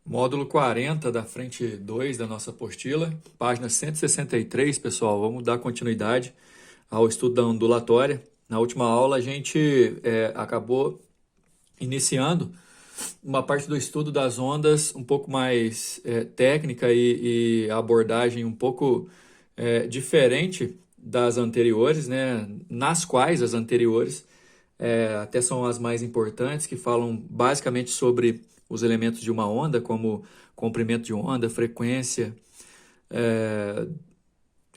Módulo 40 da frente 2 da nossa apostila, página 163, pessoal. Vamos dar continuidade ao estudo da ondulatória. Na última aula a gente acabou iniciando uma parte do estudo das ondas um pouco mais técnica e a abordagem um pouco diferente das anteriores, né? Nas quais as anteriores até são as mais importantes, que falam basicamente sobre os elementos de uma onda, como comprimento de onda, frequência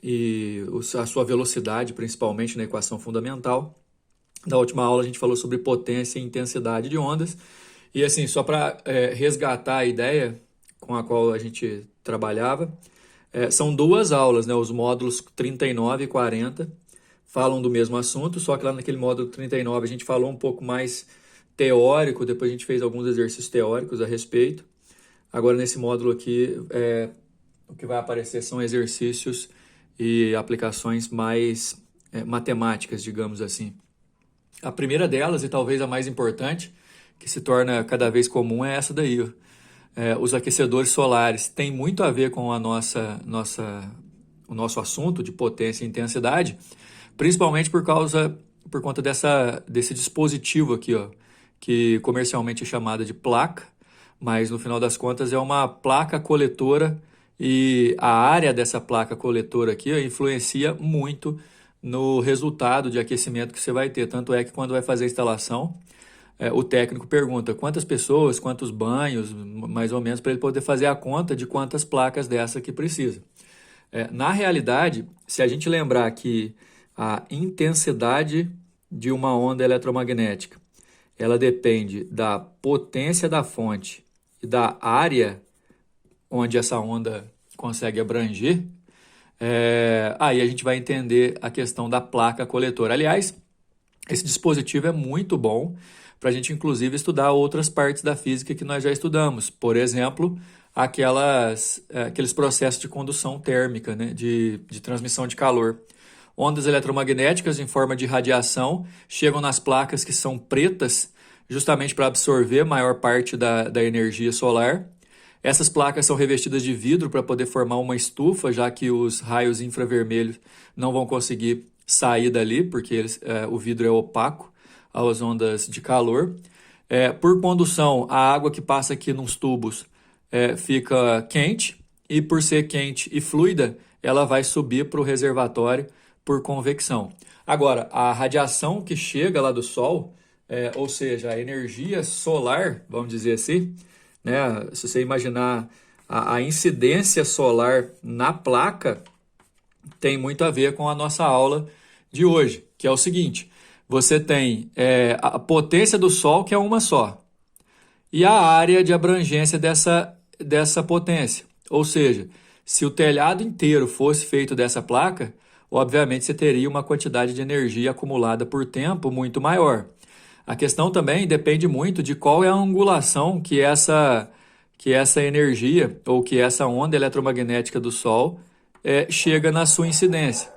e a sua velocidade, principalmente na equação fundamental. Na última aula a gente falou sobre potência e intensidade de ondas. E assim, só para resgatar a ideia com a qual a gente trabalhava, são duas aulas, né? Os módulos 39 e 40 falam do mesmo assunto, só que lá naquele módulo 39 a gente falou um pouco mais teórico, depois a gente fez alguns exercícios teóricos a respeito. Agora nesse módulo aqui, o que vai aparecer são exercícios e aplicações mais matemáticas, digamos assim. A primeira delas, e talvez a mais importante, que se torna cada vez comum, é essa daí. Os aquecedores solares têm muito a ver com o nosso assunto de potência e intensidade, principalmente por conta desse dispositivo aqui, ó, que comercialmente é chamada de placa, mas no final das contas é uma placa coletora e a área dessa placa coletora aqui ó, influencia muito no resultado de aquecimento que você vai ter. Tanto é que quando vai fazer a instalação, o técnico pergunta quantas pessoas, quantos banhos, mais ou menos, para ele poder fazer a conta de quantas placas dessa que precisa. Na realidade, se a gente lembrar que a intensidade de uma onda eletromagnética ela depende da potência da fonte e da área onde essa onda consegue abranger, aí a gente vai entender a questão da placa coletora. Aliás, esse dispositivo é muito bom para a gente, inclusive, estudar outras partes da física que nós já estudamos. Por exemplo, aqueles processos de condução térmica, né, de transmissão de calor. Ondas eletromagnéticas em forma de radiação chegam nas placas que são pretas, justamente para absorver a maior parte da energia solar. Essas placas são revestidas de vidro para poder formar uma estufa, já que os raios infravermelhos não vão conseguir sair dali, porque o vidro é opaco às ondas de calor. Por condução, a água que passa aqui nos tubos fica quente, e por ser quente e fluida, ela vai subir para o reservatório por convecção. Agora, a radiação que chega lá do Sol, ou seja, a energia solar, vamos dizer assim, né? Se você imaginar a incidência solar na placa, tem muito a ver com a nossa aula de hoje, que é o seguinte: você tem a potência do Sol, que é uma só, e a área de abrangência dessa potência. Ou seja, se o telhado inteiro fosse feito dessa placa, obviamente você teria uma quantidade de energia acumulada por tempo muito maior. A questão também depende muito de qual é a angulação que essa energia ou que essa onda eletromagnética do Sol chega na sua incidência.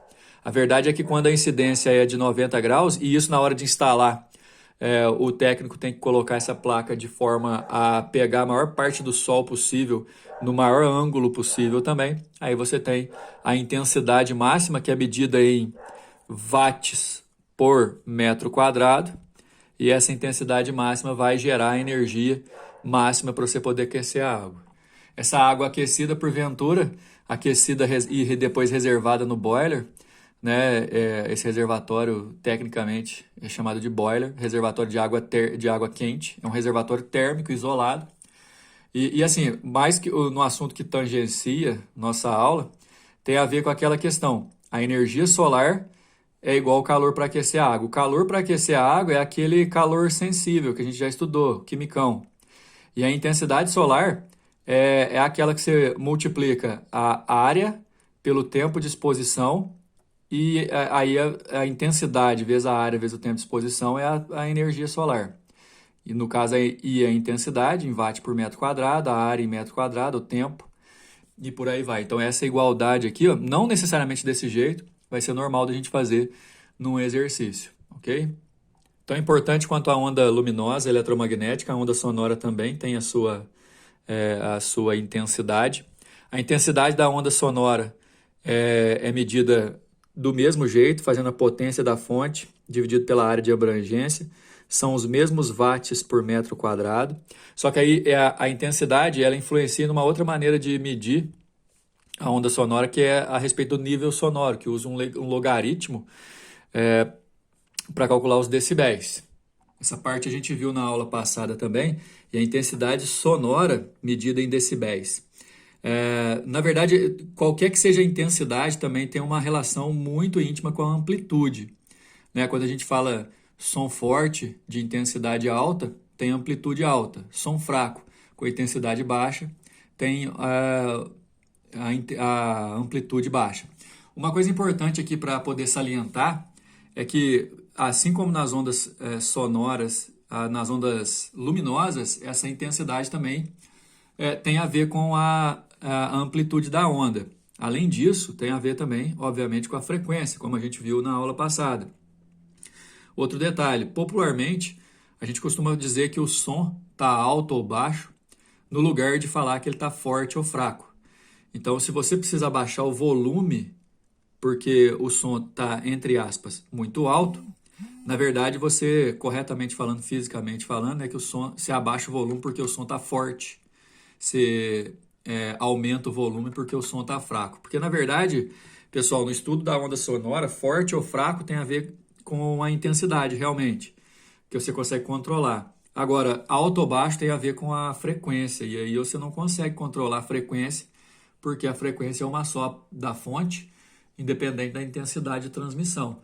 A verdade é que quando a incidência é de 90 graus, e isso na hora de instalar, o técnico tem que colocar essa placa de forma a pegar a maior parte do Sol possível, no maior ângulo possível também. Aí você tem a intensidade máxima, que é medida em watts por metro quadrado, e essa intensidade máxima vai gerar a energia máxima para você poder aquecer a água. Essa água aquecida, porventura, aquecida e depois reservada no boiler, né? Esse reservatório, tecnicamente, é chamado de boiler, reservatório de água quente, é um reservatório térmico isolado. E assim, mais que no assunto que tangencia nossa aula, tem a ver com aquela questão: a energia solar é igual ao calor para aquecer a água. O calor para aquecer a água é aquele calor sensível que a gente já estudou, quimicão. E a intensidade solar é aquela que você multiplica a área pelo tempo de exposição, e aí a intensidade vezes a área vezes o tempo de exposição é a energia solar. E no caso aí a intensidade em watt por metro quadrado, a área em metro quadrado, o tempo, e por aí vai. Então essa igualdade aqui, ó, não necessariamente desse jeito, vai ser normal da gente fazer num exercício, ok? Então é importante quanto à onda luminosa eletromagnética, a onda sonora também tem a sua a sua intensidade. A intensidade da onda sonora é medida do mesmo jeito, fazendo a potência da fonte dividido pela área de abrangência. São os mesmos watts por metro quadrado. Só que aí a intensidade ela influencia numa outra maneira de medir a onda sonora, que é a respeito do nível sonoro, que usa um logaritmo para calcular os decibéis. Essa parte a gente viu na aula passada também, e a intensidade sonora medida em decibéis. Na verdade, qualquer que seja a intensidade também tem uma relação muito íntima com a amplitude, né? Quando a gente fala som forte de intensidade alta, tem amplitude alta. Som fraco com intensidade baixa tem a amplitude baixa. Uma coisa importante aqui para poder salientar é que, assim como nas ondas sonoras, nas ondas luminosas, essa intensidade também tem a ver com a amplitude da onda. Além disso, tem a ver também, obviamente, com a frequência, como a gente viu na aula passada. Outro detalhe, popularmente, a gente costuma dizer que o som está alto ou baixo no lugar de falar que ele está forte ou fraco. Então, se você precisa abaixar o volume porque o som está, entre aspas, muito alto, na verdade, você, corretamente falando, fisicamente falando, é que o som, se abaixa o volume porque o som está forte. Você aumenta o volume porque o som está fraco. Porque, na verdade, pessoal, no estudo da onda sonora, forte ou fraco tem a ver com a intensidade, realmente, que você consegue controlar. Agora, alto ou baixo tem a ver com a frequência, e aí você não consegue controlar a frequência, porque a frequência é uma só da fonte, independente da intensidade de transmissão,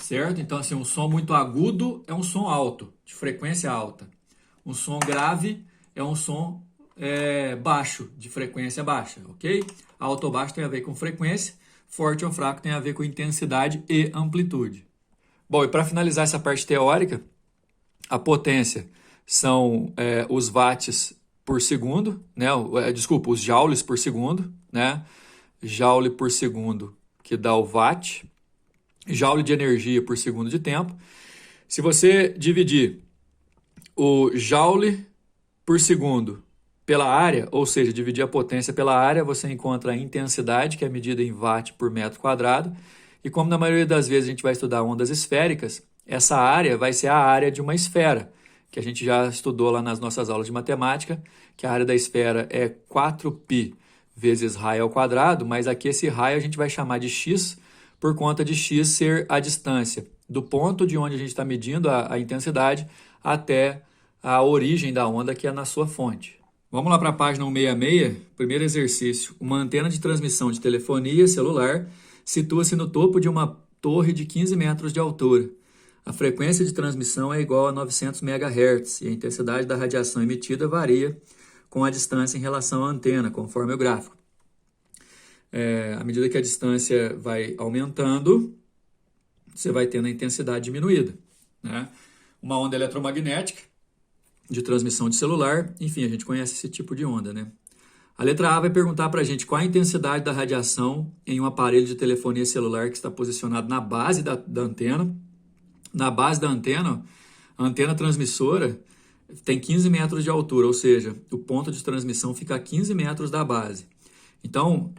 certo? Então, assim, um som muito agudo é um som alto, de frequência alta. Um som grave é um som baixo, de frequência baixa, ok? Alto ou baixo tem a ver com frequência, forte ou fraco tem a ver com intensidade e amplitude. Bom, e para finalizar essa parte teórica, a potência são os watts por segundo, né? Desculpa, os joules por segundo, né? Joule por segundo, que dá o watt, joule de energia por segundo de tempo. Se você dividir o joule por segundo pela área, ou seja, dividir a potência pela área, você encontra a intensidade, que é medida em watt por metro quadrado. E como na maioria das vezes a gente vai estudar ondas esféricas, essa área vai ser a área de uma esfera, que a gente já estudou lá nas nossas aulas de matemática, que a área da esfera é 4π vezes raio ao quadrado, mas aqui esse raio a gente vai chamar de x, por conta de x ser a distância do ponto de onde a gente está medindo a intensidade até a origem da onda, que é na sua fonte. Vamos lá para a página 166, primeiro exercício. Uma antena de transmissão de telefonia celular situa-se no topo de uma torre de 15 metros de altura. A frequência de transmissão é igual a 900 MHz e a intensidade da radiação emitida varia com a distância em relação à antena, conforme o gráfico. À medida que a distância vai aumentando, você vai tendo a intensidade diminuída, né? Uma onda eletromagnética de transmissão de celular, enfim, a gente conhece esse tipo de onda, né? A letra A vai perguntar para a gente qual a intensidade da radiação em um aparelho de telefonia celular que está posicionado na base da antena. Na base da antena, a antena transmissora tem 15 metros de altura, ou seja, o ponto de transmissão fica a 15 metros da base. Então,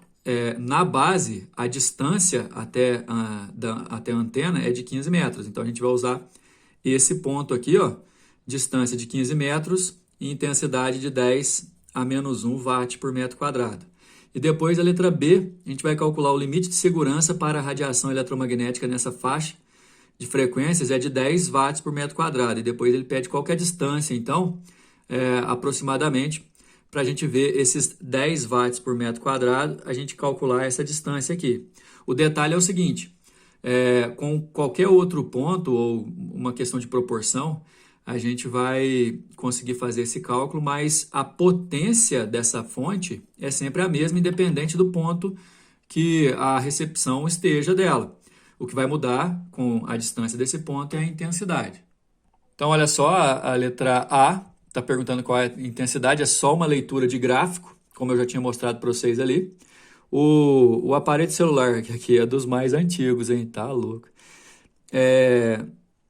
na base, a distância até a antena é de 15 metros. Então, a gente vai usar esse ponto aqui, ó, distância de 15 metros e intensidade de 10 a menos 1 watt por metro quadrado. E depois, a letra B, a gente vai calcular o limite de segurança para a radiação eletromagnética nessa faixa de frequências é de 10 watts por metro quadrado. E depois ele pede qual que é a distância, então, aproximadamente, para a gente ver esses 10 watts por metro quadrado, a gente calcular essa distância aqui. O detalhe é o seguinte, com qualquer outro ponto ou uma questão de proporção, a gente vai conseguir fazer esse cálculo, mas a potência dessa fonte é sempre a mesma, independente do ponto que a recepção esteja dela. O que vai mudar com a distância desse ponto é a intensidade. Então, olha só, a letra A está perguntando qual é a intensidade, é só uma leitura de gráfico, como eu já tinha mostrado para vocês ali. O aparelho celular, que aqui é dos mais antigos, hein? Tá louco.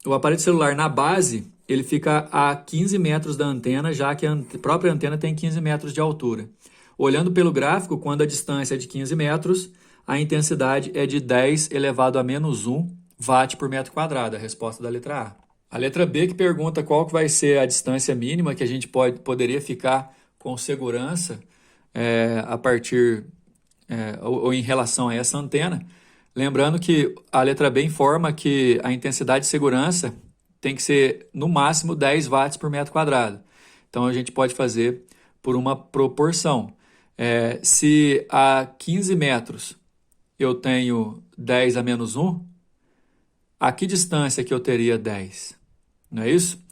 O aparelho celular na base, ele fica a 15 metros da antena, já que a própria antena tem 15 metros de altura. Olhando pelo gráfico, quando a distância é de 15 metros, a intensidade é de 10 elevado a menos 1 watt por metro quadrado, a resposta da letra A. A letra B que pergunta qual que vai ser a distância mínima que a gente poderia ficar com segurança a partir ou em relação a essa antena. Lembrando que a letra B informa que a intensidade de segurança tem que ser no máximo 10 watts por metro quadrado. Então a gente pode fazer por uma proporção. Se a 15 metros eu tenho 10 a menos 1, a que distância que eu teria 10? Não é isso?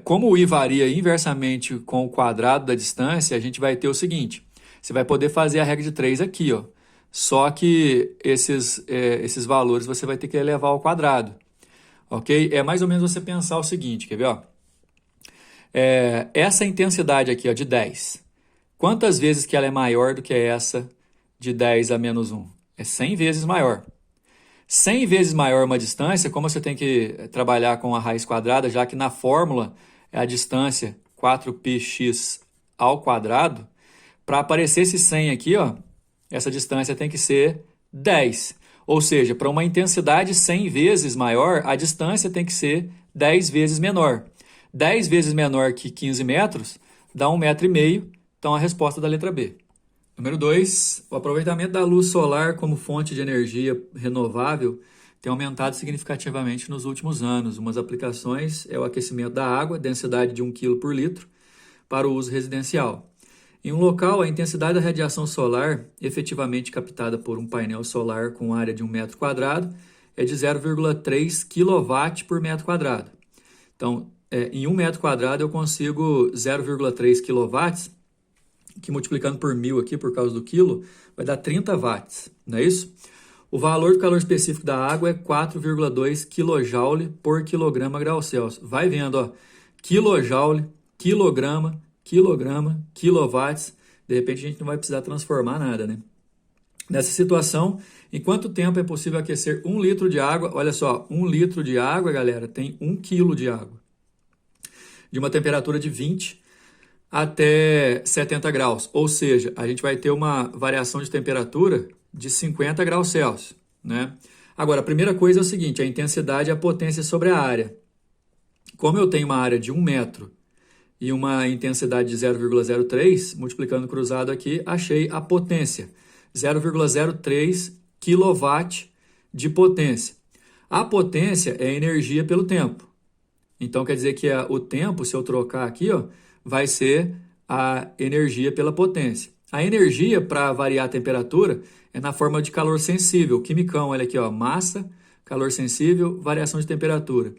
Como o I varia inversamente com o quadrado da distância, a gente vai ter o seguinte: você vai poder fazer a regra de 3 aqui, ó. Só que esses valores você vai ter que elevar ao quadrado. Ok? É mais ou menos você pensar o seguinte, quer ver? Ó? Essa intensidade aqui, ó, de 10. Quantas vezes que ela é maior do que essa de 10 a menos 1? É 100 vezes maior. 100 vezes maior uma distância, como você tem que trabalhar com a raiz quadrada, já que na fórmula é a distância 4πx ao quadrado, para aparecer esse 100 aqui, ó, essa distância tem que ser 10. Ou seja, para uma intensidade 100 vezes maior, a distância tem que ser 10 vezes menor. 10 vezes menor que 15 metros dá 1,5 metro, então a resposta da letra B. Número 2, o aproveitamento da luz solar como fonte de energia renovável tem aumentado significativamente nos últimos anos. Umas aplicações é o aquecimento da água, densidade de 1 kg por litro, para o uso residencial. Em um local, a intensidade da radiação solar, efetivamente captada por um painel solar com área de 1 metro quadrado, é de 0,3 kW por metro quadrado. Então, em 1 metro quadrado eu consigo 0,3 kW, que multiplicando por 1000 aqui, por causa do quilo, vai dar 30 watts, não é isso? O valor do calor específico da água é 4,2 kJ por quilograma grau Celsius. Vai vendo, ó, kilojoule, quilograma, quilowatts. De repente a gente não vai precisar transformar nada, né? Nessa situação, em quanto tempo é possível aquecer 1 litro de água? Olha só, 1 litro de água, galera, tem 1 quilo de água. De uma temperatura de 20 até 70 graus. Ou seja, a gente vai ter uma variação de temperatura de 50 graus Celsius, né? Agora, a primeira coisa é o seguinte: a intensidade é a potência sobre a área. Como eu tenho uma área de 1 metro e uma intensidade de 0,03, multiplicando cruzado aqui, achei a potência. 0,03 kW de potência. A potência é a energia pelo tempo. Então, quer dizer que o tempo, se eu trocar aqui, ó, vai ser a energia pela potência. A energia, para variar a temperatura, é na forma de calor sensível. Quimicão, olha aqui, ó, massa, calor sensível, variação de temperatura.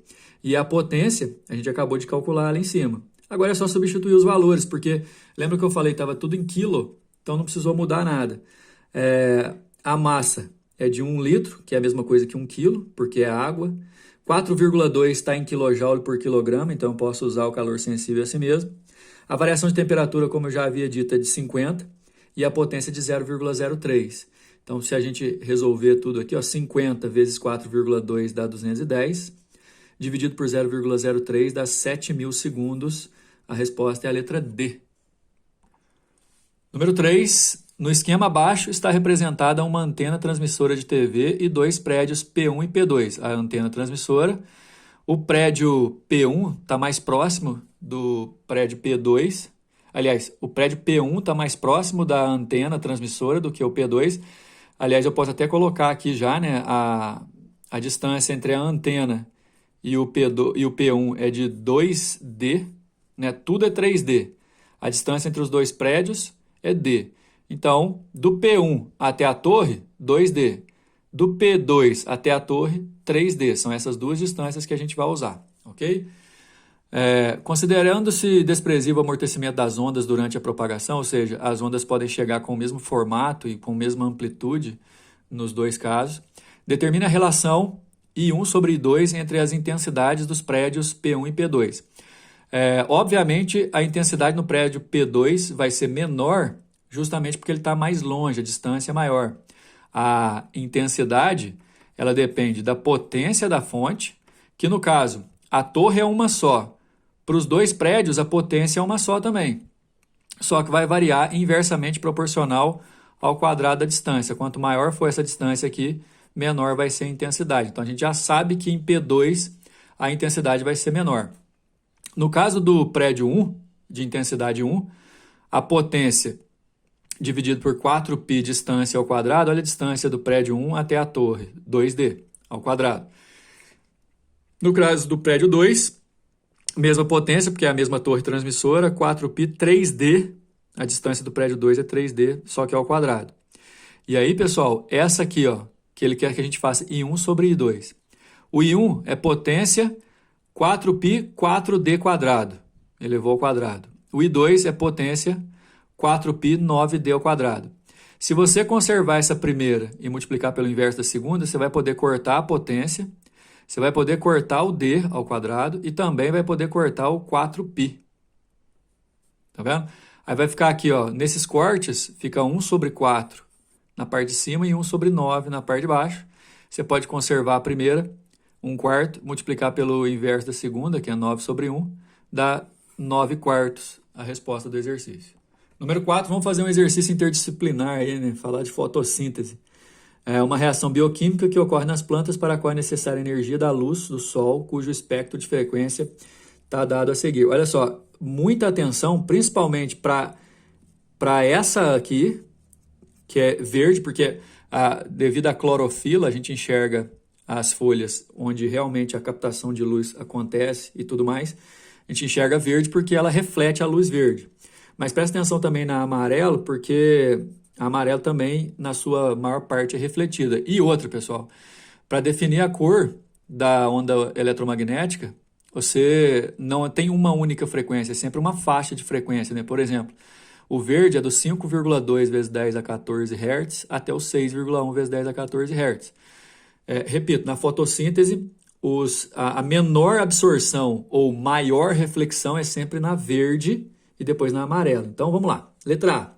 E a potência, a gente acabou de calcular lá em cima. Agora é só substituir os valores, porque lembra que eu falei que estava tudo em quilo, então não precisou mudar nada. A massa é de 1 litro, que é a mesma coisa que 1 quilo, porque é água. 4,2 está em quilojoule por quilograma, então eu posso usar o calor sensível assim mesmo. A variação de temperatura, como eu já havia dito, é de 50 e a potência de 0,03. Então, se a gente resolver tudo aqui, ó, 50 vezes 4,2 dá 210, dividido por 0,03 dá 7.000 segundos. A resposta é a letra D. Número 3. No esquema abaixo está representada uma antena transmissora de TV e 2 prédios P1 e P2. A antena transmissora, o prédio P1 está mais próximo do prédio P2. Aliás, o prédio P1 está mais próximo da antena transmissora do que o P2. Aliás, eu posso até colocar aqui já, né, a distância entre a antena e o P1 é de 2D, né? Tudo é 3D. A distância entre os dois prédios é D. Então, do P1 até a torre, 2D. Do P2 até a torre, 3D. São essas duas distâncias que a gente vai usar, ok? Considerando-se desprezível o amortecimento das ondas durante a propagação, ou seja, as ondas podem chegar com o mesmo formato e com a mesma amplitude nos dois casos, determina a relação I1 sobre I2 entre as intensidades dos prédios P1 e P2. Obviamente, a intensidade no prédio P2 vai ser menor justamente porque ele está mais longe, a distância é maior. A intensidade, ela depende da potência da fonte, que no caso, a torre é uma só. Para os dois prédios, a potência é uma só também. Só que vai variar inversamente proporcional ao quadrado da distância. Quanto maior for essa distância aqui, menor vai ser a intensidade. Então, a gente já sabe que em P2 a intensidade vai ser menor. No caso do prédio 1, de intensidade 1, a potência dividido por 4π distância ao quadrado, olha a distância do prédio 1 até a torre, 2D ao quadrado. No caso do prédio 2, mesma potência, porque é a mesma torre transmissora, 4π 3D, a distância do prédio 2 é 3D, só que ao quadrado. E aí, pessoal, essa aqui, ó, que ele quer que a gente faça I1 sobre I2. O I1 é potência 4π 4D quadrado, elevou ao quadrado. O I2 é potência 4π 9D ao quadrado. Se você conservar essa primeira e multiplicar pelo inverso da segunda, você vai poder cortar a potência, você vai poder cortar o D ao quadrado e também vai poder cortar o 4π. Tá vendo? Aí vai ficar aqui, ó, nesses cortes, fica 1 sobre 4 na parte de cima e 1 sobre 9 na parte de baixo. Você pode conservar a primeira, 1/4, multiplicar pelo inverso da segunda, que é 9 sobre 1, dá 9/4 a resposta do exercício. Número 4, vamos fazer um exercício interdisciplinar aí, né? Falar de fotossíntese. É uma reação bioquímica que ocorre nas plantas para a qual é necessária energia da luz do sol, cujo espectro de frequência está dado a seguir. Olha só, muita atenção, principalmente para essa aqui, que é verde, porque devido à clorofila a gente enxerga as folhas onde realmente a captação de luz acontece e tudo mais. A gente enxerga verde porque ela reflete a luz verde. Mas presta atenção também na amarelo, porque a amarelo também, na sua maior parte, é refletida. E outra, pessoal, para definir a cor da onda eletromagnética, você não tem uma única frequência, é sempre uma faixa de frequência, né? Por exemplo, o verde é do 5,2 vezes 10 a 14 Hz até o 6,1 vezes 10 a 14 Hz. Repito, na fotossíntese, a menor absorção ou maior reflexão é sempre na verde e depois na amarela. Então, vamos lá. Letra A.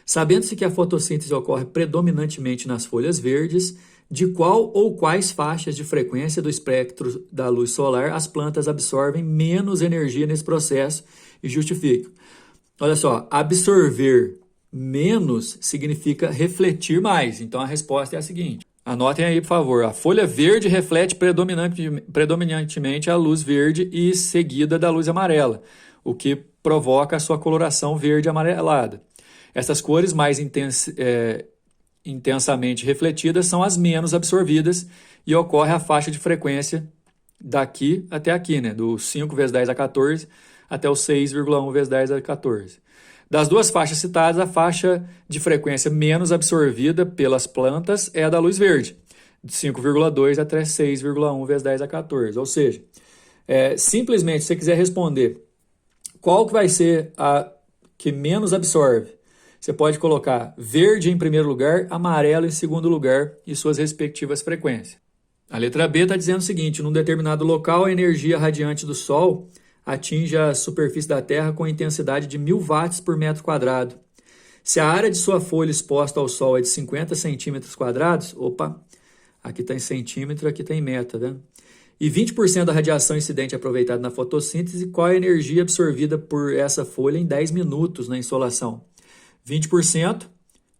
Sabendo-se que a fotossíntese ocorre predominantemente nas folhas verdes, de qual ou quais faixas de frequência do espectro da luz solar as plantas absorvem menos energia nesse processo e justificam? Olha só, absorver menos significa refletir mais. Então, a resposta é a seguinte. Anotem aí, por favor. A folha verde reflete predominantemente a luz verde e seguida da luz amarela, o que provoca a sua coloração verde amarelada. Essas cores mais intensamente refletidas são as menos absorvidas e ocorre a faixa de frequência daqui até aqui, né? Do 5 vezes 10 a 14 até o 6,1 vezes 10 a 14. Das duas faixas citadas, a faixa de frequência menos absorvida pelas plantas é a da luz verde, de 5,2 até 6,1 vezes 10 a 14. Ou seja, simplesmente, se você quiser responder qual que vai ser a que menos absorve, você pode colocar verde em primeiro lugar, amarelo em segundo lugar e suas respectivas frequências. A letra B está dizendo o seguinte: num determinado local, a energia radiante do Sol atinge a superfície da Terra com intensidade de 1000 watts por metro quadrado. Se a área de sua folha exposta ao Sol é de 50 centímetros quadrados, aqui está em centímetro, aqui está em metro, tá vendo? E 20% da radiação incidente é aproveitada na fotossíntese, qual é a energia absorvida por essa folha em 10 minutos na insolação? 20%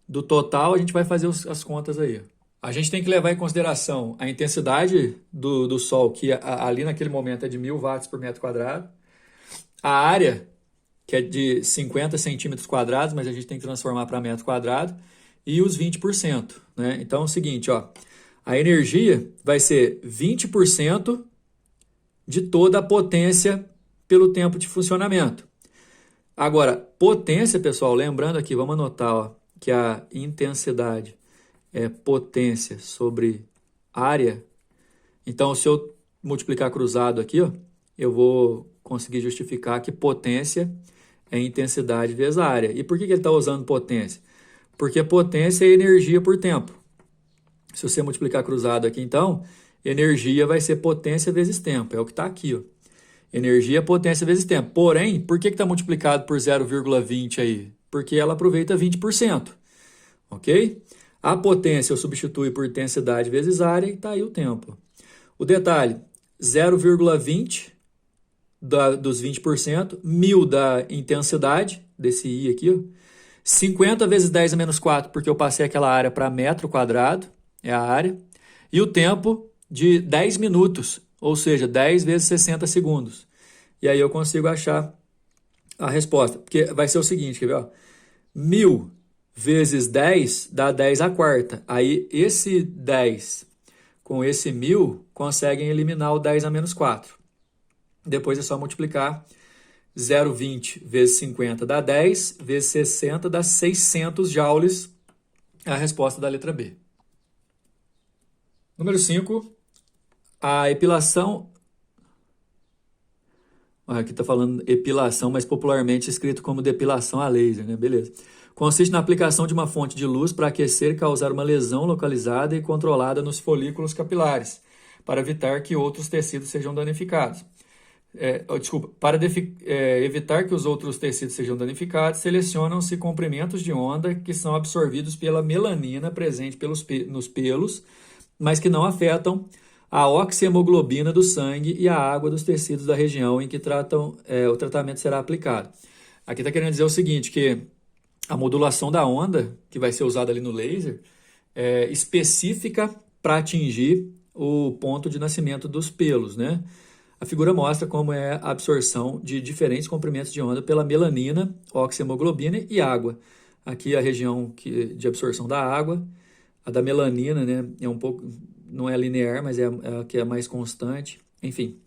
do total, a gente vai fazer as contas aí. A gente tem que levar em consideração a intensidade do Sol, que ali naquele momento é de 1000 watts por metro quadrado. A área, que é de 50 centímetros quadrados, mas a gente tem que transformar para metro quadrado. E os 20%. Né? Então é o seguinte, ó, a energia vai ser 20% de toda a potência pelo tempo de funcionamento. Agora, potência, pessoal, lembrando aqui, vamos anotar, ó, que a intensidade é potência sobre área. Então, se eu multiplicar cruzado aqui, ó, eu vou conseguir justificar que potência é intensidade vezes área. E por que ele está usando potência? Porque potência é energia por tempo. Se você multiplicar cruzado aqui, então, energia vai ser potência vezes tempo. É o que está aqui, ó. Energia é potência vezes tempo. Porém, por que está multiplicado por 0,20 aí? Porque ela aproveita 20%. Ok? A potência eu substituo por intensidade vezes área e está aí o tempo. O detalhe, 0,20 dos 20%, 1000 da intensidade desse I aqui, ó. 50 vezes 10 a menos 4, porque eu passei aquela área para metro quadrado, é a área, e o tempo de 10 minutos, ou seja, 10 vezes 60 segundos. E aí eu consigo achar a resposta, porque vai ser o seguinte, quer ver? Ó? 1000 vezes 10 dá 10 à quarta. Aí esse 10 com esse 1000 conseguem eliminar o 10 a menos 4. Depois é só multiplicar. 0,20 vezes 50 dá 10, vezes 60 dá 600 joules. É a resposta da letra B. Número 5, a epilação. Aqui está falando epilação, mas popularmente escrito como depilação a laser, né? Beleza. Consiste na aplicação de uma fonte de luz para aquecer e causar uma lesão localizada e controlada nos folículos capilares, para evitar que outros tecidos sejam danificados. Para evitar que os outros tecidos sejam danificados, selecionam-se comprimentos de onda que são absorvidos pela melanina presente nos pelos, mas que não afetam a oxihemoglobina do sangue e a água dos tecidos da região em que o tratamento será aplicado. Aqui está querendo dizer o seguinte, que a modulação da onda, que vai ser usada ali no laser, é específica para atingir o ponto de nascimento dos pelos, né? A figura mostra como é a absorção de diferentes comprimentos de onda pela melanina, oxihemoglobina e água. Aqui a região de absorção da água, a da melanina, né, é um pouco, não é linear, mas é a que é mais constante. Enfim,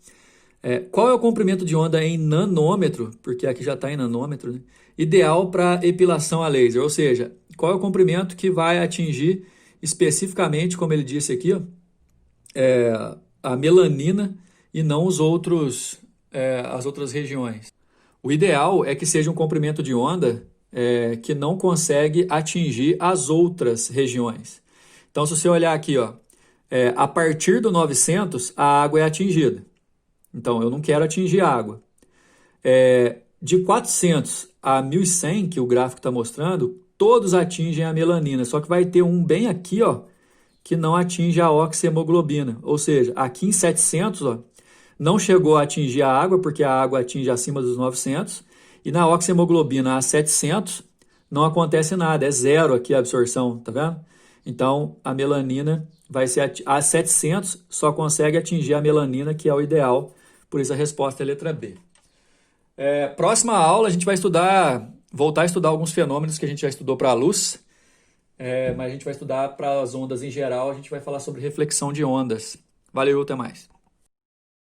qual é o comprimento de onda em nanômetro, porque aqui já está em nanômetro, né, ideal para epilação a laser? Ou seja, qual é o comprimento que vai atingir especificamente, como ele disse aqui, ó, a melanina e não as outras regiões. O ideal é que seja um comprimento de onda que não consegue atingir as outras regiões. Então, se você olhar aqui, ó, a partir do 900, a água é atingida. Então, eu não quero atingir a água. De 400 a 1100, que o gráfico está mostrando, todos atingem a melanina, só que vai ter um bem aqui, ó, que não atinge a oxihemoglobina. Ou seja, aqui em 700, ó, não chegou a atingir a água, porque a água atinge acima dos 900, e na oxihemoglobina a 700 não acontece nada, é zero aqui a absorção, tá vendo? Então, a melanina vai ser a 700, só consegue atingir a melanina, que é o ideal, por isso a resposta é a letra B. Próxima aula a gente vai voltar a estudar alguns fenômenos que a gente já estudou para a luz, mas a gente vai estudar para as ondas em geral, a gente vai falar sobre reflexão de ondas. Valeu, até mais.